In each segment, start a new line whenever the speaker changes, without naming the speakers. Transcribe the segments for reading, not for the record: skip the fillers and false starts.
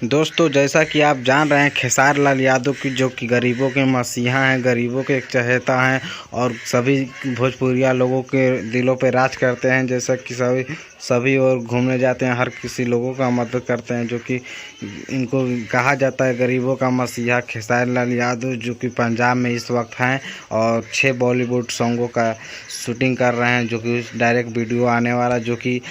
दोस्तों, जैसा कि आप जान रहे हैं खेसारी लाल यादव की जो कि गरीबों के मसीहा हैं, गरीबों के एक चहेता हैं और सभी भोजपुरिया लोगों के दिलों पे राज करते हैं। जैसा कि सभी और घूमने जाते हैं, हर किसी लोगों का मदद करते हैं, जो कि इनको कहा जाता है गरीबों का मसीहा खेसारी लाल यादव, जो कि पंजाब में इस वक्त हैं और 6 बॉलीवुड सॉन्गों का शूटिंग कर रहे हैं, जो कि डायरेक्ट वीडियो आने वाला, जो कि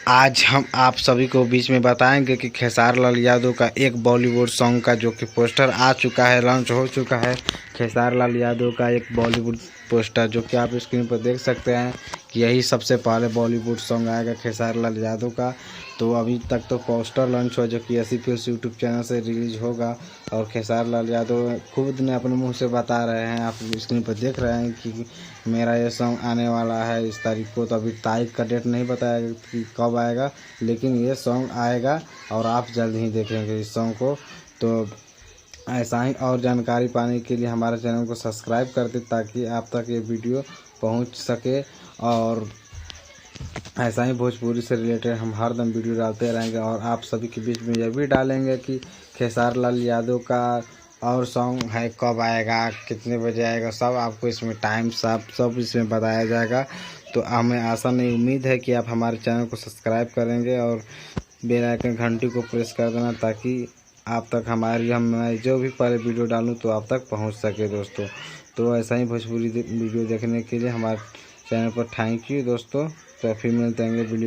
आज हम आप सभी को बीच में बताएंगे कि खेसारी लाल यादव का एक बॉलीवुड सॉन्ग का जो कि पोस्टर आ चुका है, लॉन्च हो चुका है। खेसारी लाल यादव का एक बॉलीवुड पोस्टर जो कि आप स्क्रीन पर देख सकते हैं कि यही सबसे पहले बॉलीवुड सॉन्ग आएगा खेसारी लाल यादव का। तो अभी तक तो पोस्टर लॉन्च हुआ, जो कि ऐसी फिर यूट्यूब चैनल से रिलीज होगा और खेसारी लाल यादव खुद ने अपने मुंह से बता रहे हैं, आप स्क्रीन पर देख रहे हैं कि मेरा ये सॉन्ग आने वाला है इस तारीख को। तो अभी तारीख का डेट नहीं बताया कि कब आएगा, लेकिन ये सॉन्ग आएगा और आप जल्द ही देखेंगे इस सॉन्ग को। तो ऐसा ही और जानकारी पाने के लिए हमारे चैनल को सब्सक्राइब कर दें, ताकि आप तक ये वीडियो पहुंच सके। और ऐसा ही भोजपुरी से रिलेटेड हम हर दम वीडियो डालते रहेंगे और आप सभी के बीच में यह भी डालेंगे कि खेसारी लाल यादव का और सॉन्ग है कब आएगा, कितने बजे आएगा, सब आपको इसमें टाइम सब इसमें बताया जाएगा। तो हमें आशा नहीं, उम्मीद है कि आप हमारे चैनल को सब्सक्राइब करेंगे और बेल आइकन घंटी को प्रेस कर देना, ताकि आप तक मैं जो भी पहले वीडियो डालूँ तो आप तक पहुंच सके दोस्तों। तो ऐसा ही भोजपुरी वीडियो देखने के लिए हमारे चैनल पर थैंक यू दोस्तों। तो फिर मिलते हैं वीडियो।